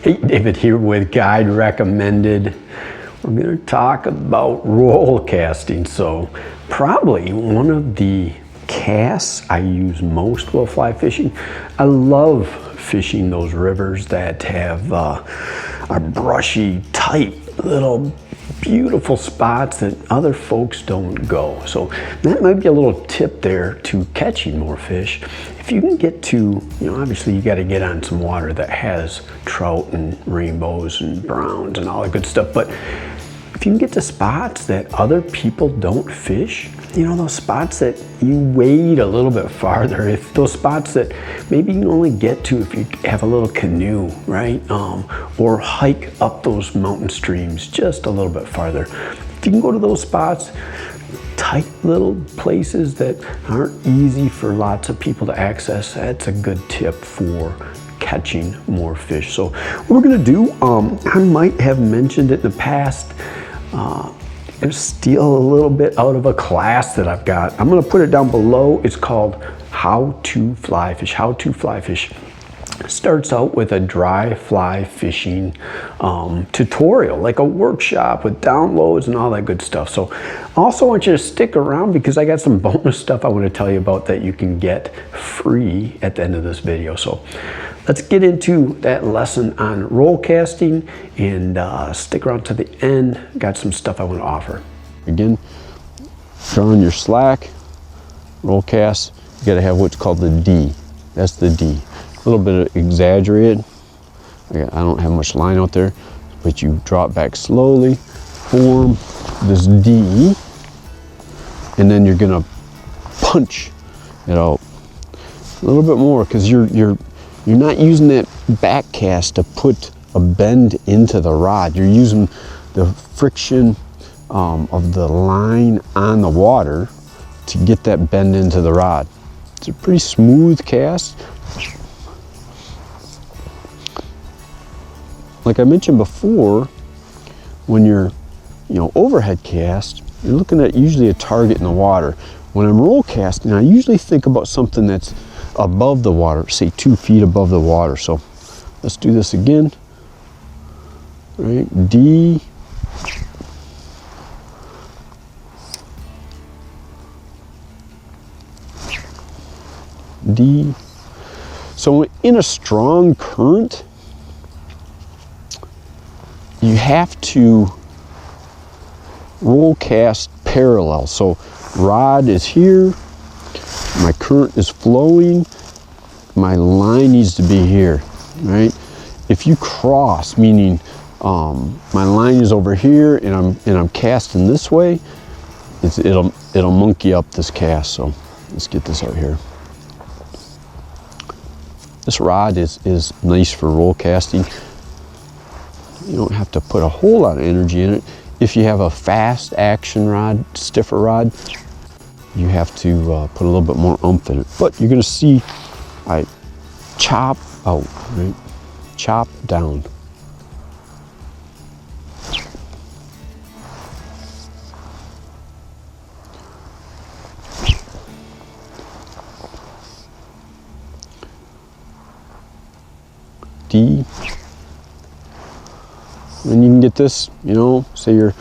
Hey, David here with Guide Recommended. We're going to talk about roll casting. So probably one of the casts I use most while fly fishing. I love fishing those rivers that have are brushy, tight, little beautiful spots that other folks don't go. So that might be a little tip there to catching more fish. If you can get to, obviously you got to get on some water that has trout and rainbows and browns and all that good stuff, but if you can get to spots that other people don't fish, those spots that you wade a little bit farther, if those spots that maybe you can only get to if you have a little canoe, right? Or hike up those mountain streams just a little bit farther. If you can go to those spots, tight little places that aren't easy for lots of people to access, that's a good tip for catching more fish. So what we're gonna do, I might have mentioned it in the past, and steal a little bit out of a class that I've got. I'm gonna put it down below. It's called How to Fly Fish. How to Fly Fish. It starts out with a dry fly fishing tutorial, like a workshop with downloads and all that good stuff. So also want you to stick around because I got some bonus stuff I want to tell you about that you can get free at the end of this video. So let's get into that lesson on roll casting and stick around to the end. Got some stuff I want to offer. Again, drawing your slack, roll cast, you got to have what's called the D. That's the D. A little bit exaggerated. I don't have much line out there, but you draw it back slowly, form this D, and then you're gonna punch it out a little bit more because you're not using that back cast to put a bend into the rod. You're using the friction of the line on the water to get that bend into the rod. It's a pretty smooth cast. Like I mentioned before, when you're overhead cast, you're looking at usually a target in the water. When I'm roll casting, I usually think about something that's above the water, say 2 feet above the water. So let's do this again. Right, D. D. So in a strong current, you have to roll cast parallel. So rod is here, my current is flowing, my line needs to be here, right? If you cross, meaning my line is over here and I'm casting this way, it'll monkey up this cast. So let's get this out here. This rod is nice for roll casting. You don't have to put a whole lot of energy in it. If you have a fast action rod, stiffer rod, you have to put a little bit more oomph in it. But you're gonna see I chop out, right? Chop down. D. And you can get this, say you're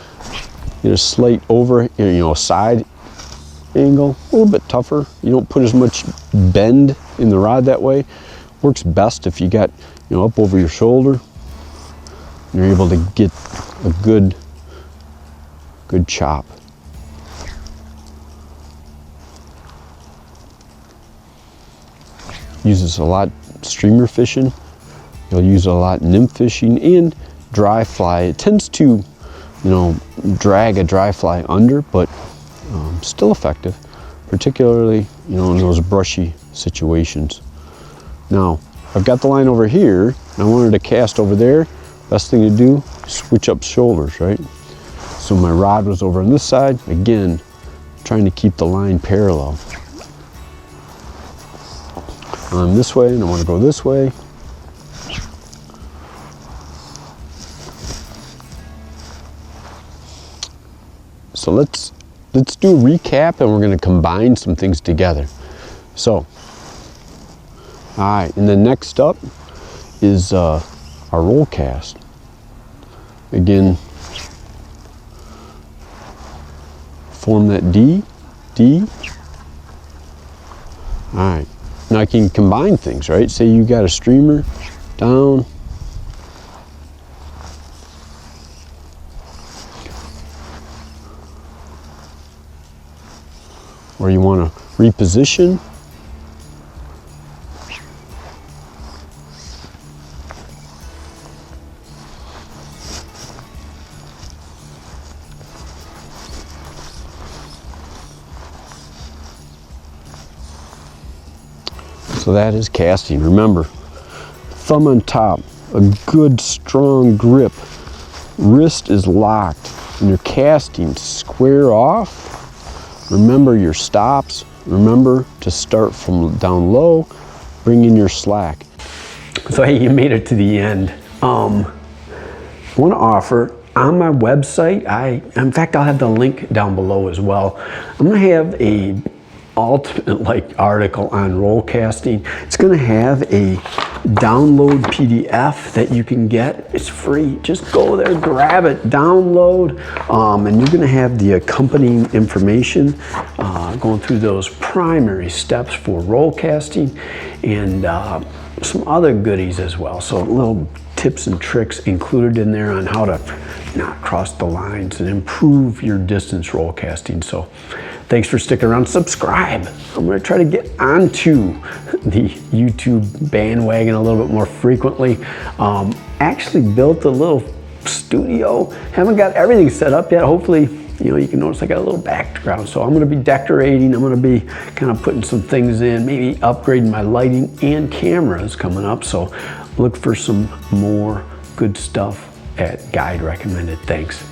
a slight over, side angle, a little bit tougher. You don't put as much bend in the rod that way. Works best if you got, up over your shoulder. You're able to get a good chop. Use this a lot streamer fishing. You'll use it a lot nymph fishing and dry fly. It tends to, drag a dry fly under, but still effective, particularly, in those brushy situations. Now, I've got the line over here, and I wanted to cast over there. Best thing to do, switch up shoulders, right? So my rod was over on this side. Again, trying to keep the line parallel. I'm this way, and I want to go this way. So let's do a recap, and we're going to combine some things together. So, all right, and then next up is our roll cast. Again, form that D, D. All right, now I can combine things, right? Say you got a streamer down, or you want to reposition. So that is casting. Remember, thumb on top, a good strong grip. Wrist is locked. When you're casting square off, remember your stops. Remember to start from down low, bring in your slack. So hey, you made it to the end. I want to offer on my website, in fact, I'll have the link down below as well. I'm going to have a ultimate article on roll casting. It's going to have a download PDF that you can get. It's free. Just go there, grab it, download, and you're going to have the accompanying information going through those primary steps for roll casting and some other goodies as well. So little tips and tricks included in there on how to not cross the lines and improve your distance roll casting. So thanks for sticking around. Subscribe. I'm going to try to get onto the YouTube bandwagon a little bit more frequently. Actually built a little studio. Haven't got everything set up yet. Hopefully, you can notice I got a little background. So I'm going to be decorating. I'm going to be kind of putting some things in, maybe upgrading my lighting and cameras coming up. So look for some more good stuff at Guide Recommended. Thanks.